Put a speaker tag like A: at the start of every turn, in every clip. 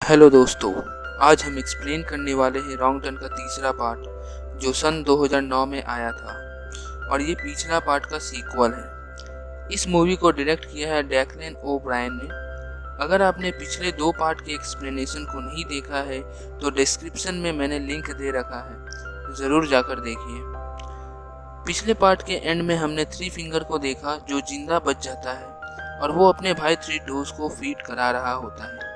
A: Hello दोस्तों, आज हम एक्सप्लेन करने वाले हैं रॉन्ग टर्न का तीसरा पार्ट जो सन 2009 में आया था और ये पिछला पार्ट का सीक्वल है। इस मूवी को डायरेक्ट किया है डैकलन ओ ब्रायन ने। अगर आपने पिछले दो पार्ट के एक्सप्लेनेशन को नहीं देखा है तो डिस्क्रिप्शन में मैंने लिंक दे रखा है, ज़रूर जाकर देखिए। पिछले पार्ट के एंड में हमने थ्री फिंगर को देखा जो जिंदा बच जाता है और वो अपने भाई थ्री टोज को फीड करा रहा होता है।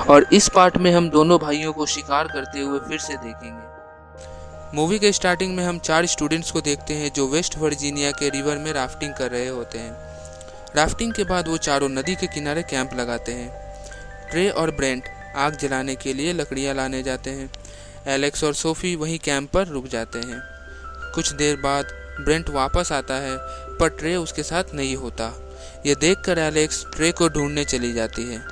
A: और इस पार्ट में हम दोनों भाइयों को शिकार करते हुए फिर से देखेंगे। मूवी के स्टार्टिंग में हम 4 स्टूडेंट्स को देखते हैं जो वेस्ट वर्जीनिया के रिवर में राफ्टिंग कर रहे होते हैं। राफ्टिंग के बाद वो चारों नदी के किनारे कैंप लगाते हैं। ट्रे और ब्रेंट आग जलाने के लिए लकड़ियाँ लाने जाते हैं। एलेक्स और सोफी वहीं कैंप पर रुक जाते हैं। कुछ देर बाद ब्रेंट वापस आता है पर ट्रे उसके साथ नहीं होता। यह देखकर एलेक्स ट्रे को ढूंढने चली जाती है।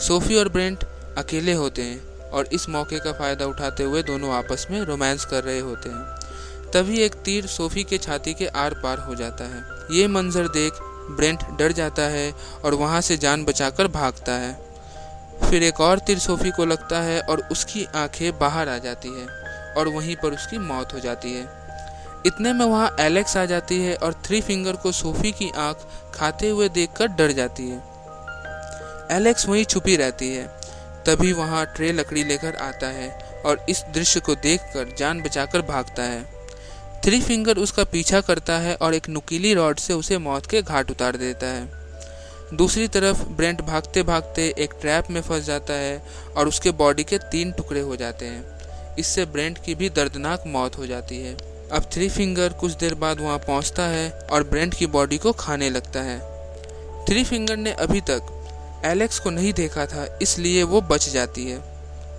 A: सोफी और ब्रेंट अकेले होते हैं और इस मौके का फ़ायदा उठाते हुए दोनों आपस में रोमांस कर रहे होते हैं। तभी एक तीर सोफी के छाती के आर पार हो जाता है। ये मंजर देख ब्रेंट डर जाता है और वहाँ से जान बचाकर भागता है। फिर एक और तीर सोफी को लगता है और उसकी आंखें बाहर आ जाती है और वहीं पर उसकी मौत हो जाती है। इतने में वहाँ एलेक्स आ जाती है और थ्री फिंगर को सोफी की आंख खाते हुए देखकर डर जाती है। एलेक्स वहीं छुपी रहती है। तभी वहाँ ट्रे लकड़ी लेकर आता है और इस दृश्य को देखकर जान बचाकर भागता है। थ्री फिंगर उसका पीछा करता है और एक नुकीली रॉड से उसे मौत के घाट उतार देता है। दूसरी तरफ ब्रेंट भागते भागते एक ट्रैप में फंस जाता है और उसके बॉडी के 3 टुकड़े हो जाते हैं। इससे ब्रेंट की भी दर्दनाक मौत हो जाती है। अब थ्री फिंगर कुछ देर बाद वहाँ पहुँचता है और ब्रेंट की बॉडी को खाने लगता है। थ्री फिंगर ने अभी तक एलेक्स को नहीं देखा था, इसलिए वो बच जाती है।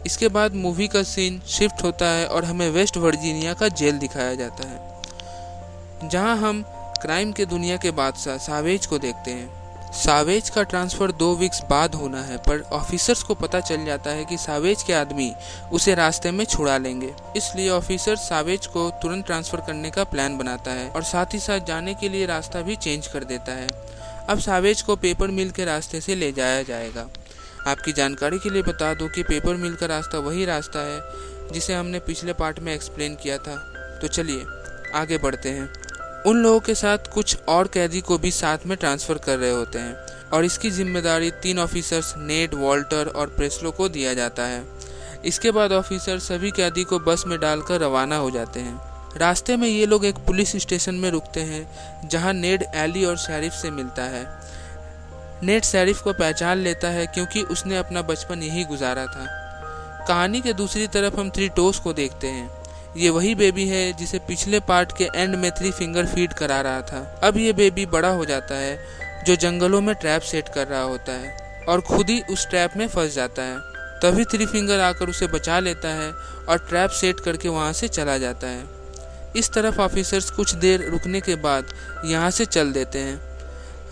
A: इसके बाद मूवी का सीन शिफ्ट होता है और हमें वेस्ट वर्जीनिया का जेल दिखाया जाता है, जहां हम क्राइम के दुनिया के बादशाह सावेज को देखते हैं। सावेज का ट्रांसफ़र 2 वीक्स बाद होना है, पर ऑफिसर्स को पता चल जाता है कि सावेज के आदमी उसे रास्ते में छुड़ा लेंगे। इसलिए ऑफिसर सावेज को तुरंत ट्रांसफ़र करने का प्लान बनाता है और साथ ही साथ जाने के लिए रास्ता भी चेंज कर देता है। अब सावेज को पेपर मिल के रास्ते से ले जाया जाएगा। आपकी जानकारी के लिए बता दूं कि पेपर मिल का रास्ता वही रास्ता है जिसे हमने पिछले पार्ट में एक्सप्लेन किया था। तो चलिए आगे बढ़ते हैं। उन लोगों के साथ कुछ और कैदी को भी साथ में ट्रांसफ़र कर रहे होते हैं और इसकी जिम्मेदारी 3 ऑफिसर्स नेड, वॉल्टर और प्रेस्लो को दिया जाता है। इसके बाद ऑफिसर सभी कैदी को बस में डालकर रवाना हो जाते हैं। रास्ते में ये लोग एक पुलिस स्टेशन में रुकते हैं जहां नेड एली और शेरिफ से मिलता है। नेड शेरिफ को पहचान लेता है क्योंकि उसने अपना बचपन यही गुजारा था। कहानी के दूसरी तरफ हम थ्री टोज को देखते हैं। ये वही बेबी है जिसे पिछले पार्ट के एंड में थ्री फिंगर फीड करा रहा था। अब ये बेबी बड़ा हो जाता है जो जंगलों में ट्रैप सेट कर रहा होता है और खुद ही उस ट्रैप में फंस जाता है। तभी थ्री फिंगर आकर उसे बचा लेता है और ट्रैप सेट करके वहाँ से चला जाता है। इस तरफ ऑफिसर्स कुछ देर रुकने के बाद यहाँ से चल देते हैं।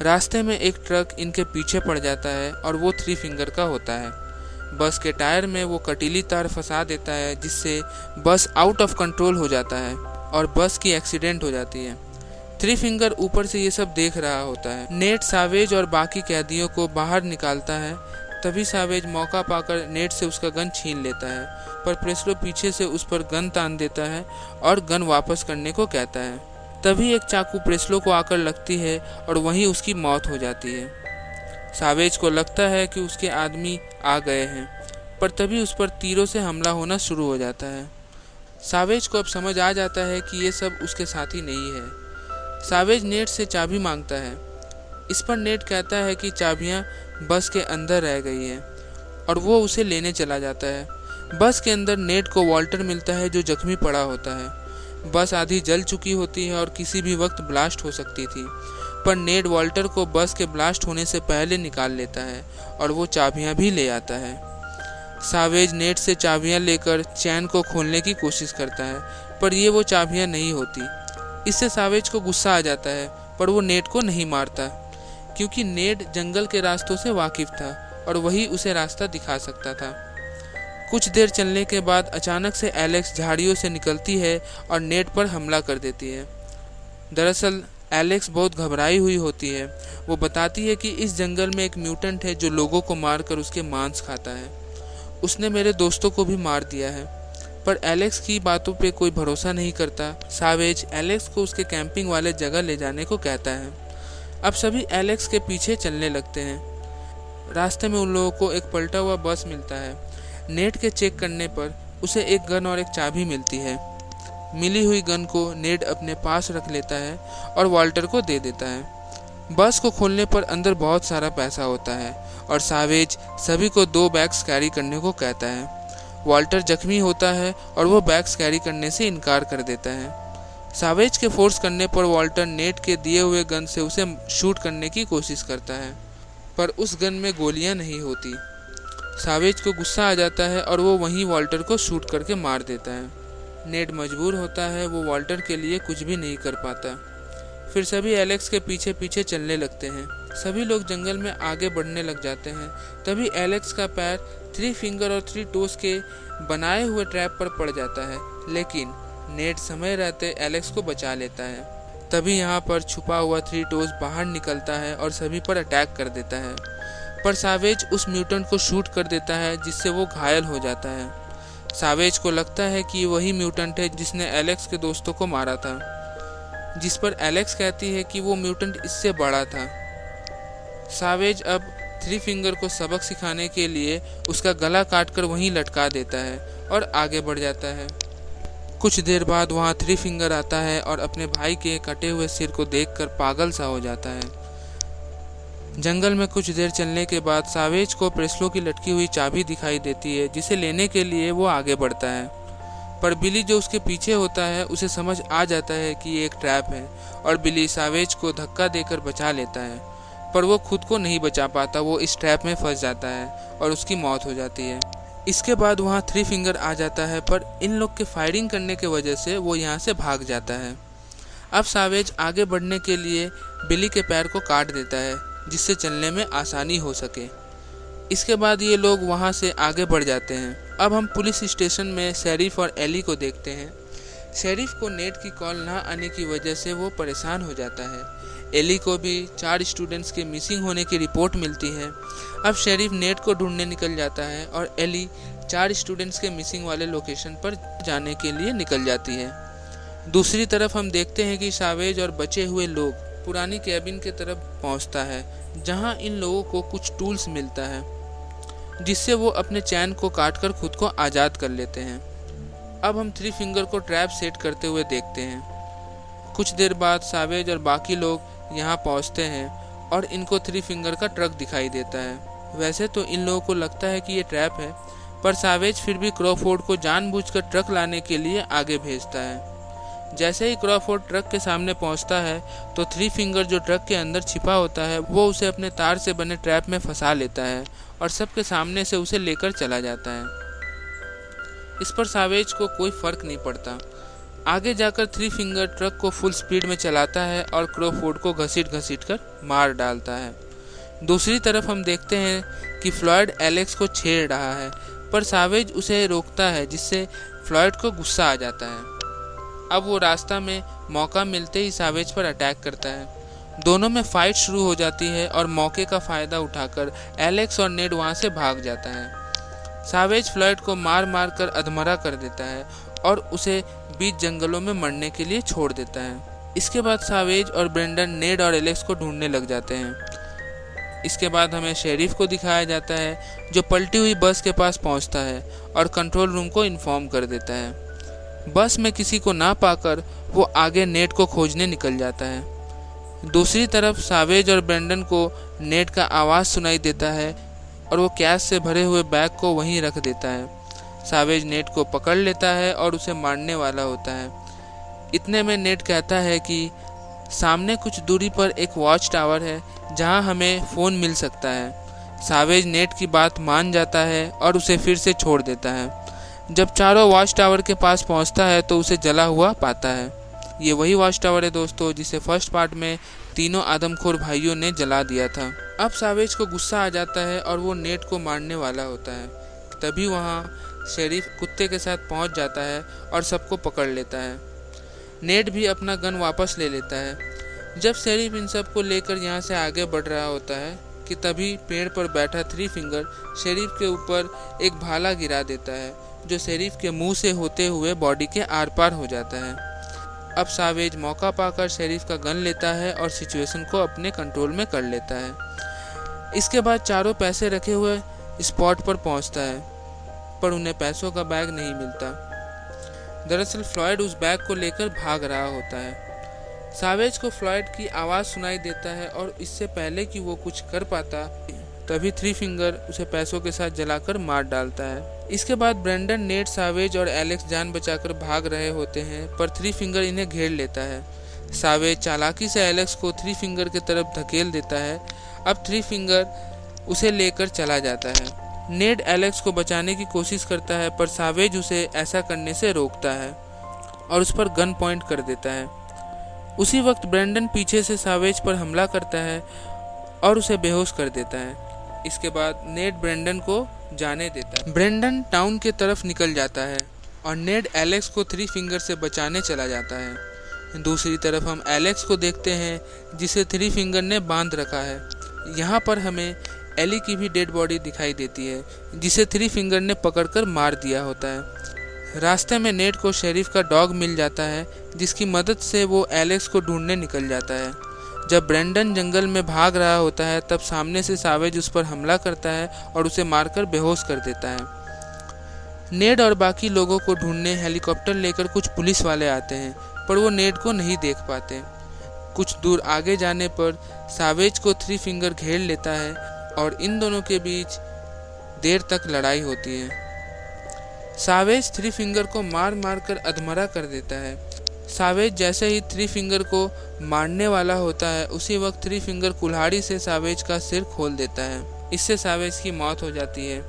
A: रास्ते में एक ट्रक इनके पीछे पड़ जाता है और वो थ्री फिंगर का होता है। बस के टायर में वो कटीली तार फंसा देता है जिससे बस आउट ऑफ कंट्रोल हो जाता है और बस की एक्सीडेंट हो जाती है। थ्री फिंगर ऊपर से ये सब देख रहा होता है। नेड, सावेज और बाकी कैदियों को बाहर निकालता है। तभी सावेज मौका पाकर नेड से उसका गन छीन लेता है, पर प्रेस्लो पीछे से उस पर गन तान देता है और गन वापस करने को कहता है। तभी एक चाकू प्रेस्लो को आकर लगती है और वहीं उसकी मौत हो जाती है। सावेज को लगता है कि उसके आदमी आ गए हैं, पर तभी उस पर तीरों से हमला होना शुरू हो जाता है। सावेज को अब समझ आ जाता है कि ये सब उसके साथी नहीं है। सावेज नेड से चाबी मांगता है। इस पर नेड कहता है कि चाबियाँ बस के अंदर रह गई है और वो उसे लेने चला जाता है। बस के अंदर नेड को वॉल्टर मिलता है जो जख्मी पड़ा होता है। बस आधी जल चुकी होती है और किसी भी वक्त ब्लास्ट हो सकती थी, पर नेड वॉल्टर को बस के ब्लास्ट होने से पहले निकाल लेता है और वो चाबियां भी ले आता है। सावेज नेड से चाबियां लेकर चैन को खोलने की कोशिश करता है, पर ये वो चाबियां नहीं होती। इससे सावेज को गुस्सा आ जाता है, पर वो नेड को नहीं मारता क्योंकि नेड जंगल के रास्तों से वाकिफ था और वही उसे रास्ता दिखा सकता था। कुछ देर चलने के बाद अचानक से एलेक्स झाड़ियों से निकलती है और नेड पर हमला कर देती है। दरअसल एलेक्स बहुत घबराई हुई होती है। वो बताती है कि इस जंगल में एक म्यूटेंट है जो लोगों को मारकर उसके मांस खाता है। उसने मेरे दोस्तों को भी मार दिया है। पर एलेक्स की बातों पे कोई भरोसा नहीं करता। सावेज एलेक्स को उसके कैंपिंग वाले जगह ले जाने को कहता है। अब सभी एलेक्स के पीछे चलने लगते हैं। रास्ते में उन लोगों को एक पलटा हुआ बस मिलता है। नेड के चेक करने पर उसे एक गन और एक चाबी मिलती है। मिली हुई गन को नेड अपने पास रख लेता है और वॉल्टर को दे देता है। बस को खोलने पर अंदर बहुत सारा पैसा होता है और सावेज सभी को 2 बैग्स कैरी करने को कहता है। वॉल्टर जख्मी होता है और वो बैग्स कैरी करने से इनकार कर देता है। सावेज के फोर्स करने पर वॉल्टर नेड के दिए हुए गन से उसे शूट करने की कोशिश करता है, पर उस गन में गोलियां नहीं होती। सावेज को गुस्सा आ जाता है और वो वहीं वॉल्टर को शूट करके मार देता है। नेड मजबूर होता है, वो वॉल्टर के लिए कुछ भी नहीं कर पाता। फिर सभी एलेक्स के पीछे पीछे चलने लगते हैं। सभी लोग जंगल में आगे बढ़ने लग जाते हैं। तभी एलेक्स का पैर 3 फिंगर और 3 टोस के बनाए हुए ट्रैप पर पड़ जाता है, लेकिन नेड समय रहते एलेक्स को बचा लेता है। तभी यहाँ पर छुपा हुआ 3 टोस बाहर निकलता है और सभी पर अटैक कर देता है, पर सावेज उस म्यूटेंट को शूट कर देता है जिससे वो घायल हो जाता है। सावेज को लगता है कि वही म्यूटेंट है जिसने एलेक्स के दोस्तों को मारा था, जिस पर एलेक्स कहती है कि वो म्यूटेंट इससे बड़ा था। सावेज अब 3 फिंगर को सबक सिखाने के लिए उसका गला काटकर वहीं लटका देता है और आगे बढ़ जाता है। कुछ देर बाद वहाँ 3 फिंगर आता है और अपने भाई के कटे हुए सिर को देखकर पागल सा हो जाता है। जंगल में कुछ देर चलने के बाद सावेज को प्रेस्लो की लटकी हुई चाबी दिखाई देती है, जिसे लेने के लिए वो आगे बढ़ता है। पर बिली जो उसके पीछे होता है उसे समझ आ जाता है कि ये एक ट्रैप है और बिली सावेज को धक्का देकर बचा लेता है, पर वो खुद को नहीं बचा पाता। वो इस ट्रैप में फंस जाता है और उसकी मौत हो जाती है। इसके बाद वहाँ 3 फिंगर आ जाता है, पर इन लोग के फायरिंग करने की वजह से वो यहाँ से भाग जाता है। अब सावेज आगे बढ़ने के लिए बिली के पैर को काट देता है, जिससे चलने में आसानी हो सके। इसके बाद ये लोग वहाँ से आगे बढ़ जाते हैं। अब हम पुलिस स्टेशन में शेरिफ और एली को देखते हैं। शेरिफ को नेड की कॉल ना आने की वजह से वो परेशान हो जाता है। एली को भी 4 स्टूडेंट्स के मिसिंग होने की रिपोर्ट मिलती है। अब शेरिफ नेड को ढूंढने निकल जाता है और एली 4 स्टूडेंट्स के मिसिंग वाले लोकेशन पर जाने के लिए निकल जाती है। दूसरी तरफ हम देखते हैं कि सावेज और बचे हुए लोग पुरानी कैबिन की तरफ पहुंचता है, जहां इन लोगों को कुछ टूल्स मिलता है, जिससे वो अपने चैन को काटकर खुद को आज़ाद कर लेते हैं। अब हम 3 फिंगर को ट्रैप सेट करते हुए देखते हैं। कुछ देर बाद सावेज और बाकी लोग यहाँ पहुँचते हैं और इनको 3 फिंगर का ट्रक दिखाई देता है। वैसे तो इन लोगों को लगता है कि ये ट्रैप है, पर सावेज फिर भी क्रॉफोर्ड को जानबूझकर ट्रक लाने के लिए आगे भेजता है। जैसे ही क्रॉफोर्ड ट्रक के सामने पहुंचता है तो 3 फिंगर जो ट्रक के अंदर छिपा होता है वो उसे अपने तार से बने ट्रैप में फंसा लेता है और सबके सामने से उसे लेकर चला जाता है। इस पर सावेज को कोई फर्क नहीं पड़ता। आगे जाकर 3 फिंगर ट्रक को फुल स्पीड में चलाता है और क्रॉफोर्ड को घसीट कर मार डालता है। दूसरी तरफ हम देखते हैं कि फ्लॉयड एलेक्स को छेड़ रहा है, पर सावेज उसे रोकता है, जिससे फ्लॉयड को गुस्सा आ जाता है। अब वो रास्ता में मौका मिलते ही सावेज पर अटैक करता है। दोनों में फाइट शुरू हो जाती है और मौके का फ़ायदा उठाकर एलेक्स और नेड वहाँ से भाग जाता है। सावेज फ्लॉयड को मार मार कर अधमरा कर देता है और उसे बीच जंगलों में मरने के लिए छोड़ देता है। इसके बाद सावेज और ब्रेंडन नेड और एलेक्स को ढूंढने लग जाते हैं। इसके बाद हमें शेरिफ को दिखाया जाता है, जो पलटी हुई बस के पास पहुँचता है और कंट्रोल रूम को इन्फॉर्म कर देता है। बस में किसी को ना पाकर वो आगे नेड को खोजने निकल जाता है। दूसरी तरफ सावेज और ब्रेंडन को नेड का आवाज़ सुनाई देता है और वो कैश से भरे हुए बैग को वहीं रख देता है। सावेज नेड को पकड़ लेता है और उसे मारने वाला होता है। इतने में नेड कहता है कि सामने कुछ दूरी पर एक वॉच टावर है जहां हमें फ़ोन मिल सकता है। सावेज नेड की बात मान जाता है और उसे फिर से छोड़ देता है। जब चारों वॉच टावर के पास पहुंचता है तो उसे जला हुआ पाता है। ये वही वॉच टावर है दोस्तों, जिसे फर्स्ट पार्ट में तीनों आदमखोर भाइयों ने जला दिया था। अब सावेज को गुस्सा आ जाता है और वो नेड को मारने वाला होता है। तभी वहाँ शेरिफ कुत्ते के साथ पहुँच जाता है और सबको पकड़ लेता है। नेड भी अपना गन वापस ले लेता है। जब शेरिफ इन सबको लेकर यहाँ से आगे बढ़ रहा होता है कि तभी पेड़ पर बैठा थ्री फिंगर शेरिफ के ऊपर एक भाला गिरा देता है, जो शेरिफ के मुंह से होते हुए बॉडी के आर पार हो जाता है। अब सावेज मौका पाकर शेरिफ का गन लेता है और सिचुएशन को अपने कंट्रोल में कर लेता है। इसके बाद चारों पैसे रखे हुए स्पॉट पर पहुंचता है, पर उन्हें पैसों का बैग नहीं मिलता। दरअसल फ्लॉयड उस बैग को लेकर भाग रहा होता है। सावेज को फ्लॉयड की आवाज़ सुनाई देता है और इससे पहले कि वो कुछ कर पाता तभी थ्री फिंगर उसे पैसों के साथ जलाकर मार डालता है। इसके बाद ब्रेंडन, नेड, सावेज और एलेक्स जान बचाकर भाग रहे होते हैं, पर थ्री फिंगर इन्हें घेर लेता है। सावेज चालाकी से एलेक्स को थ्री फिंगर की तरफ धकेल देता है। अब थ्री फिंगर उसे लेकर चला जाता है। नेड एलेक्स को बचाने की कोशिश करता है, पर सावेज उसे ऐसा करने से रोकता है और उस पर गन पॉइंट कर देता है। उसी वक्त ब्रेंडन पीछे से सावेज पर हमला करता है और उसे बेहोश कर देता है। इसके बाद नेड ब्रेंडन को जाने देता है। ब्रेंडन टाउन के तरफ निकल जाता है और नेड एलेक्स को थ्री फिंगर से बचाने चला जाता है। दूसरी तरफ हम एलेक्स को देखते हैं जिसे थ्री फिंगर ने बांध रखा है। यहाँ पर हमें एली की भी डेड बॉडी दिखाई देती है, जिसे थ्री फिंगर ने पकड़कर मार दिया होता है। रास्ते में नेड को शेरिफ का डॉग मिल जाता है, जिसकी मदद से वो एलेक्स को ढूंढने निकल जाता है। जब ब्रेंडन जंगल में भाग रहा होता है तब सामने से सावेज उस पर हमला करता है और उसे मारकर बेहोश कर देता है। नेड और बाकी लोगों को ढूंढने हेलीकॉप्टर लेकर कुछ पुलिस वाले आते हैं, पर वो नेड को नहीं देख पाते। कुछ दूर आगे जाने पर सावेज को थ्री फिंगर घेर लेता है और इन दोनों के बीच देर तक लड़ाई होती है। सावेज थ्री फिंगर को मार मार कर अधमरा कर देता है। सावेज जैसे ही थ्री फिंगर को मारने वाला होता है, उसी वक्त थ्री फिंगर कुल्हाड़ी से सावेज का सिर खोल देता है। इससे सावेज की मौत हो जाती है।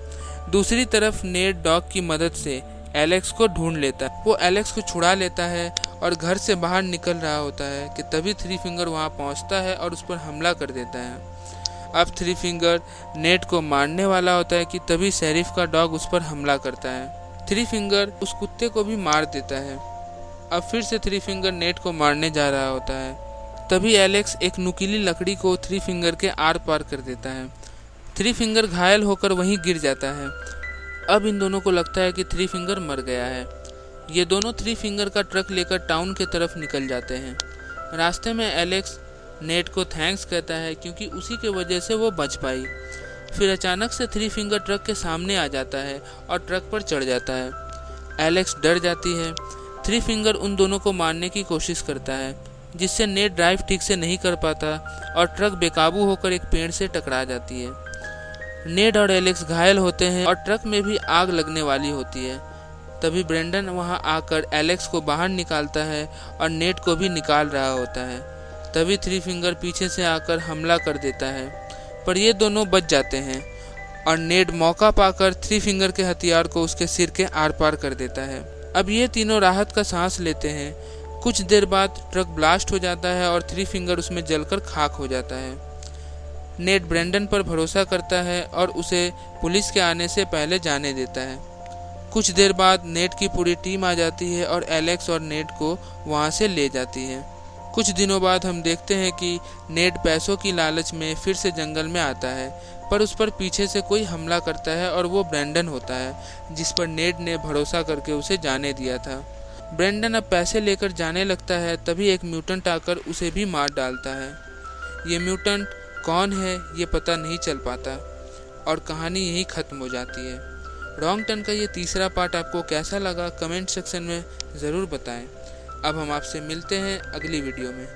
A: दूसरी तरफ नेड डॉग की मदद से एलेक्स को ढूंढ लेता है। वो एलेक्स को छुड़ा लेता है और घर से बाहर निकल रहा होता है कि तभी थ्री फिंगर वहां पहुंचता है और उस पर हमला कर देता है। अब थ्री फिंगर नेड को मारने वाला होता है कि तभी शेरिफ का डॉग उस पर हमला करता है। थ्री फिंगर उस कुत्ते को भी मार देता है। अब फिर से थ्री फिंगर नेड को मारने जा रहा होता है, तभी एलेक्स एक नुकीली लकड़ी को थ्री फिंगर के आर पार कर देता है। थ्री फिंगर घायल होकर वहीं गिर जाता है। अब इन दोनों को लगता है कि थ्री फिंगर मर गया है। ये दोनों थ्री फिंगर का ट्रक लेकर टाउन के तरफ निकल जाते हैं। रास्ते में एलेक्स नेड को थैंक्स कहता है, क्योंकि उसी के वजह से वो बच पाई। फिर अचानक से थ्री फिंगर ट्रक के सामने आ जाता है और ट्रक पर चढ़ जाता है। एलेक्स डर जाती है। थ्री फिंगर उन दोनों को मारने की कोशिश करता है, जिससे नेड ड्राइव ठीक से नहीं कर पाता और ट्रक बेकाबू होकर एक पेड़ से टकरा जाती है। नेड और एलेक्स घायल होते हैं और ट्रक में भी आग लगने वाली होती है। तभी ब्रेंडन वहां आकर एलेक्स को बाहर निकालता है और नेड को भी निकाल रहा होता है। तभी थ्री फिंगर पीछे से आकर हमला कर देता है, पर ये दोनों बच जाते हैं और नेड मौका पाकर थ्री फिंगर के हथियार को उसके सिर के आर पार कर देता है। अब ये तीनों राहत का सांस लेते हैं। कुछ देर बाद ट्रक ब्लास्ट हो जाता है और थ्री फिंगर उसमें जलकर खाक हो जाता है। नेड ब्रेंडन पर भरोसा करता है और उसे पुलिस के आने से पहले जाने देता है। कुछ देर बाद नेड की पूरी टीम आ जाती है और एलेक्स और नेड को वहां से ले जाती है। कुछ दिनों बाद हम देखते हैं कि नेड पैसों की लालच में फिर से जंगल में आता है, पर उस पर पीछे से कोई हमला करता है और वो ब्रेंडन होता है, जिस पर नेड ने भरोसा करके उसे जाने दिया था। ब्रेंडन अब पैसे लेकर जाने लगता है, तभी एक म्यूटेंट आकर उसे भी मार डालता है। ये म्यूटेंट कौन है ये पता नहीं चल पाता और कहानी यहीं ख़त्म हो जाती है। रॉन्ग टर्न का ये तीसरा पार्ट आपको कैसा लगा कमेंट सेक्शन में ज़रूर बताएं। अब हम आपसे मिलते हैं अगली वीडियो में।